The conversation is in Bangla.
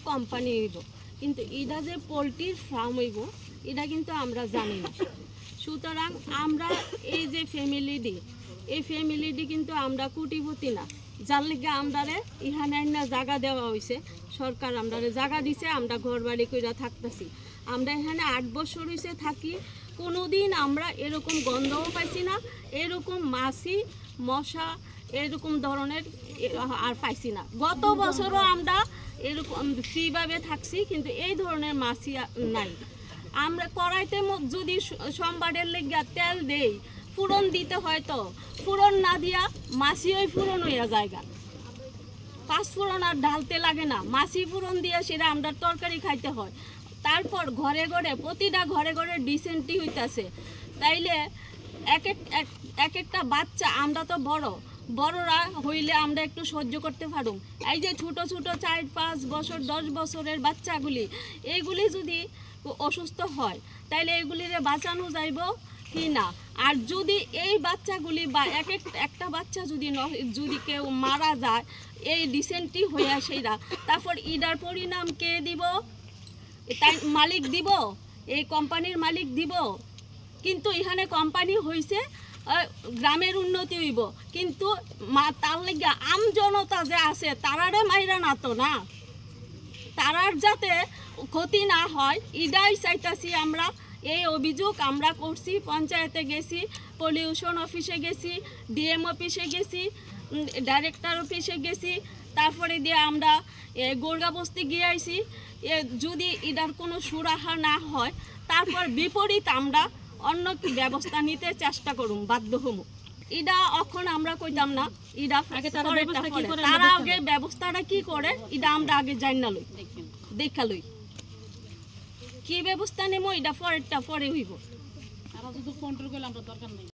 কোম্পানি হইব, কিন্তু এটা যে পোলট্রির ফার্ম হইব এটা কিন্তু আমরা জানি না। সুতরাং আমরা এই যে ফ্যামিলিটি কিন্তু আমরা কোটিপতি না, যার লিগে আমরারে ইহানে না জায়গা দেওয়া হয়েছে। সরকার আমরারে জায়গা দিছে, আমরা ঘর বাড়ি কইরা থাকতেছি। আমরা এখানে 8 বছর হয়েছে থাকি, কোনোদিন আমরা এরকম গন্ধও পাইছি না, এরকম মাছি মশা এরকম ধরনের আর পাইছি না। গত বছরও আমরা এরকম ফ্রিভাবে থাকছি, কিন্তু এই ধরনের মাছি নাই। আমরা কড়াইতে যদি সোমবারের লেগে তেল দেই, ফুরন দিতে হয়, তো ফুরন না দিয়া মাছি ওই ফুরন হইয়া জায়গা, 5 ফুরন আর ঢালতে লাগে না, মাছি ফুরন দিয়ে সেটা আমরা তরকারি খাইতে হয়। তারপর ঘরে ঘরে প্রতিটা ঘরে ঘরে ডিসেন্ট্রি হইতেছে। তাইলে এক একটা বাচ্চা, আমরা তো বড়রা হইলে আমরা একটু সহ্য করতে পারুম। এই যে ছোট ছোট 4-5 বছর 10 বছরের বাচ্চাগুলি, এইগুলি যদি অসুস্থ হয় তাইলে এগুলিরে বাঁচানো যাইব কি না? আর যদি এই বাচ্চাগুলি বা একটা বাচ্চা যদি কেউ মারা যায় এই ডিসেন্ট্রি হইয়া সেইরা, তারপর ইডার পরিণাম কে দিব? তাই মালিক দিব, এই কোম্পানির মালিক দিব। কিন্তু এখানে কোম্পানি হইছে গ্রামের উন্নতি হইব, কিন্তু তার লেগে আমজনতা যে আছে তারারে মাইরা না তো না, তারার যাতে ক্ষতি না হয় এটাই চাইতাছি আমরা। এই অভিযোগ আমরা করছি, পঞ্চায়েতে গেছি, পলিউশন অফিসে গেছি, ডিএম অফিসে গেছি, ডাইরেক্টর অফিসে গেছি, তারপরে দিয়ে আমরা গোরগাবস্তি গিয়ে আইছি। যদি এটার কোনো সুরাহা না হয় তারপর বিপরীত আমরা অন্য কি ব্যবস্থা নিতে চেষ্টা করুম, বাধ্য হম। এটা এখন আমরা কইতাম না, এটা তারা আগে ব্যবস্থাটা কি করে এটা আমরা আগে জানা লই, দেখা লই কি ব্যবস্থা নেব, এটা পরে হইব।